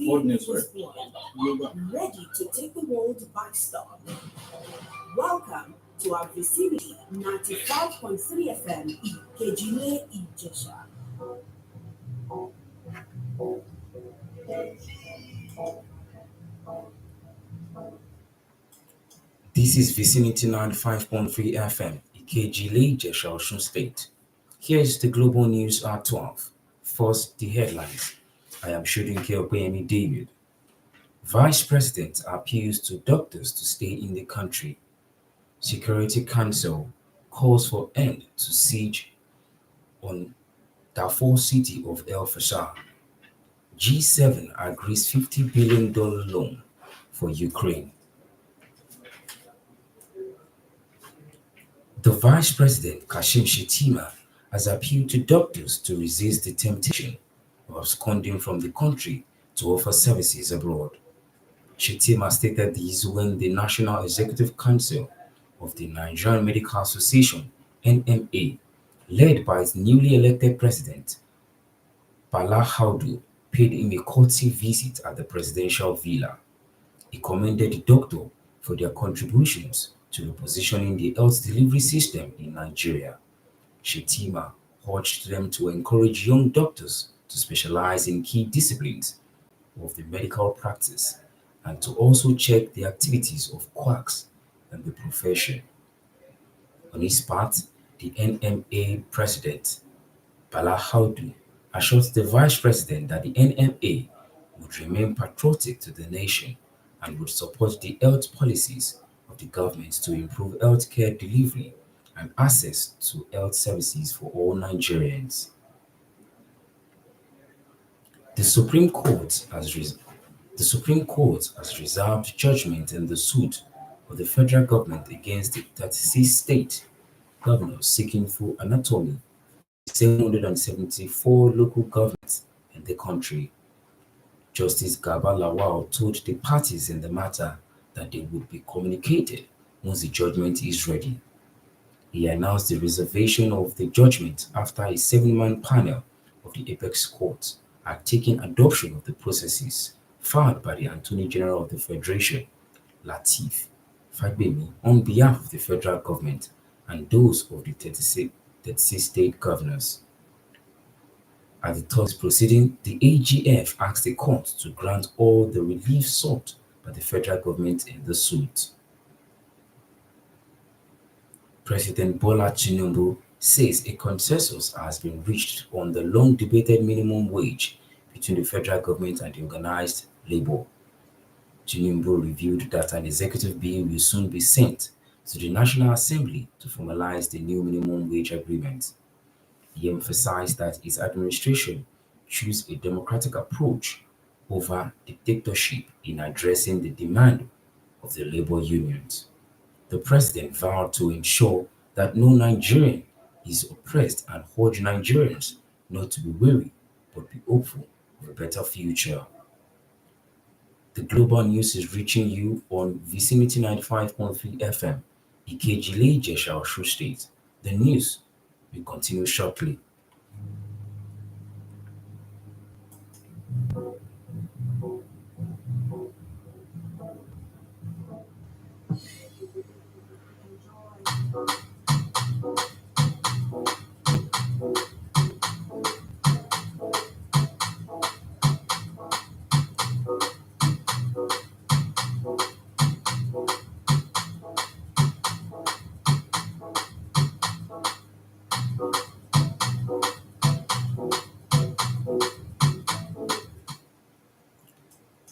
World News, ready to take the world by storm. Welcome to our vicinity 95.3 FM Kejile Ijesha. This is Vicinity 95.3 FM, Ikejile, Ijesha, Osun State. Here is the global news at 12. First, the headlines. I am Shodunke Opeyemi David. Vice President appeals to doctors to stay in the country. Security Council calls for end to siege on Darfur city of El Fasher. G7 agrees $50 billion loan for Ukraine. The Vice President, Kashim Shettima, has appealed to doctors to resist the temptation of absconding from the country to offer services abroad. Shettima stated this when the National Executive Council of the Nigerian Medical Association, NMA, led by its newly elected president, Bala Audu, paid him a courtesy visit at the presidential villa. He commended the doctor for their contributions to repositioning the health delivery system in Nigeria. Shettima urged them to encourage young doctors to specialize in key disciplines of the medical practice and to also check the activities of quacks in the profession. On his part, the NMA president, Bala Audu, assured the vice president that the NMA would remain patriotic to the nation and would support the health policies of the government to improve healthcare delivery and access to health services for all Nigerians. The Supreme Court has reserved judgment in the suit of the federal government against the 36 state governors seeking full autonomy of the 774 local governments in the country. Justice Garba Lawal told the parties in the matter that they would be communicated once the judgment is ready. He announced the reservation of the judgment after a 7-man panel of the Apex Court had taken adoption of the processes filed by the Attorney General of the Federation, Lateef Fagbemi, on behalf of the federal government and those of the 36 state governors. At the third proceeding, the AGF asked the court to grant all the relief sought by the federal government in the suit. President Bola Tinubu says a consensus has been reached on the long-debated minimum wage between the federal government and the organized labor. Tinubu revealed that an executive bill will soon be sent to the National Assembly to formalize the new minimum wage agreement. He emphasized that his administration chose a democratic approach over dictatorship in addressing the demand of the labor unions. The president vowed to ensure that no Nigerian is oppressed and urged Nigerians not to be weary but be hopeful of a better future. The global news is reaching you on Vicinity 95.3 FM, Ikejile, Ijesha, Osun State. The news will continue shortly.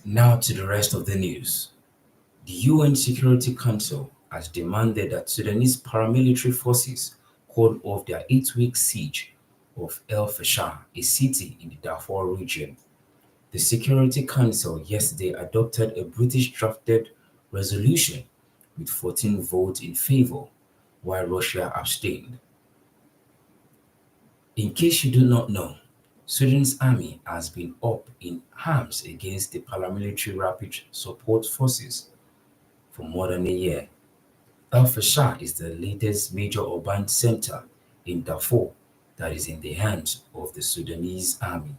Now to the rest of the news. The UN Security Council has demanded that Sudanese paramilitary forces call off their 8-week siege of El Fasher, a city in the Darfur region. The Security Council yesterday adopted a British-drafted resolution with 14 votes in favor, while Russia abstained. In case you do not know, Sudan's army has been up in arms against the paramilitary Rapid Support Forces for more than a year. El Fasher is the latest major urban center in Darfur that is in the hands of the Sudanese army.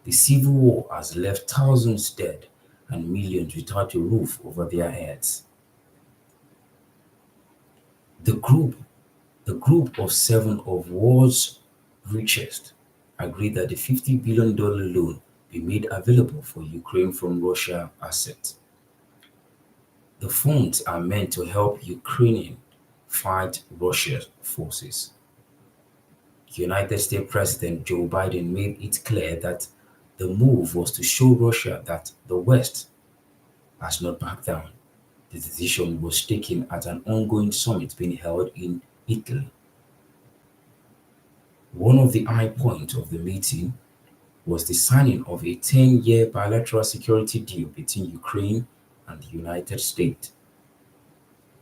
The civil war has left thousands dead and millions without a roof over their heads. The group, the group of seven of world's richest agreed that the $50 billion loan be made available for Ukraine from Russia assets. The funds are meant to help Ukrainians fight Russia's forces. United States President Joe Biden made it clear that the move was to show Russia that the West has not backed down. The decision was taken at an ongoing summit being held in Italy. One of the high points of the meeting was the signing of a 10-year bilateral security deal between Ukraine and the United States.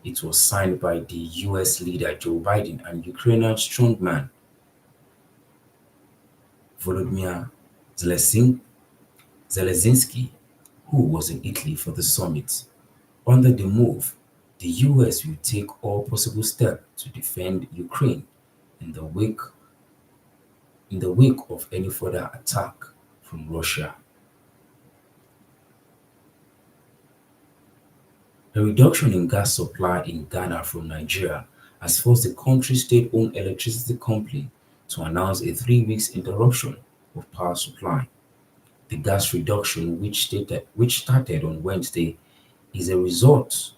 It was signed by the US leader Joe Biden and Ukrainian strongman Volodymyr Zelensky, who was in Italy for the summit. Under the move, the US will take all possible steps to defend Ukraine in the wake of any further attack from Russia. A reduction in gas supply in Ghana from Nigeria has forced the country's state-owned electricity company to announce a 3 week interruption of power supply. The gas reduction, which started on Wednesday, is a result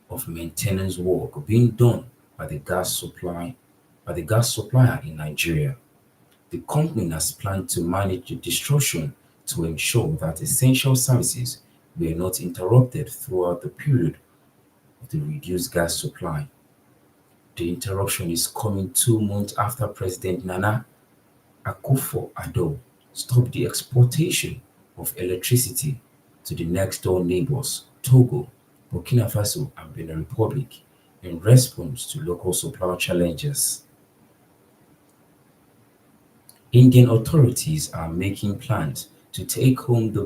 of maintenance work being done by the gas supplier in Nigeria. The company has planned to manage the disruption to ensure that essential services were not interrupted throughout the period of the reduced gas supply. The interruption is coming 2 months after President Nana Akufo-Addo stopped the exportation of electricity to the next-door neighbors Togo, Burkina Faso and Benin Republic in response to local supply challenges. Indian authorities are making plans to take on the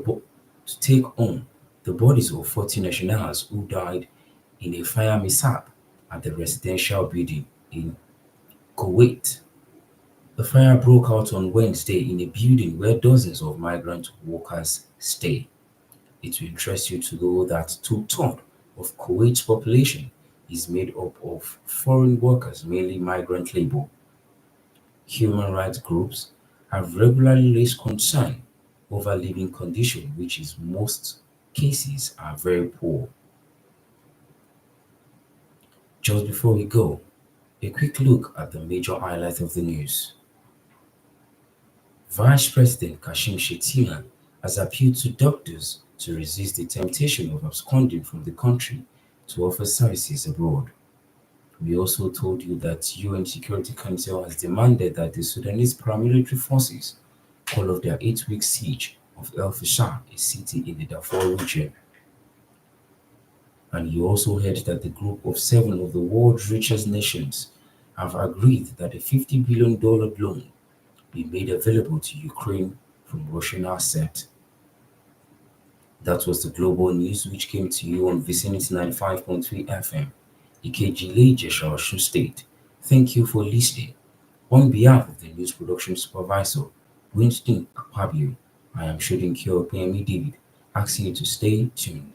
bodies of 40 nationals who died in a fire mishap at the residential building in Kuwait. The fire broke out on Wednesday in a building where dozens of migrant workers stay. It will interest you to know that two-thirds of Kuwait's population is made up of foreign workers, mainly migrant labor. Human rights groups have regularly raised concern over living conditions, which in most cases are very poor. Just before we go, a quick look at the major highlights of the news. Vice President Kashim Shettima has appealed to doctors to resist the temptation of absconding from the country to offer services abroad. We also told you that UN Security Council has demanded that the Sudanese paramilitary forces call off their 8 week siege of El Fasher, a city in the Darfur region. And you also heard that the group of seven of the world's richest nations have agreed that a $50 billion loan be made available to Ukraine from Russian assets. That was the global news which came to you on Vicinity 95.3 FM, Ikeji Ijesha, Osun State. Thank you for listening. On behalf of the news production supervisor, Winston Akpabio, I am Shodunke Opeyemi David, asking you to stay tuned.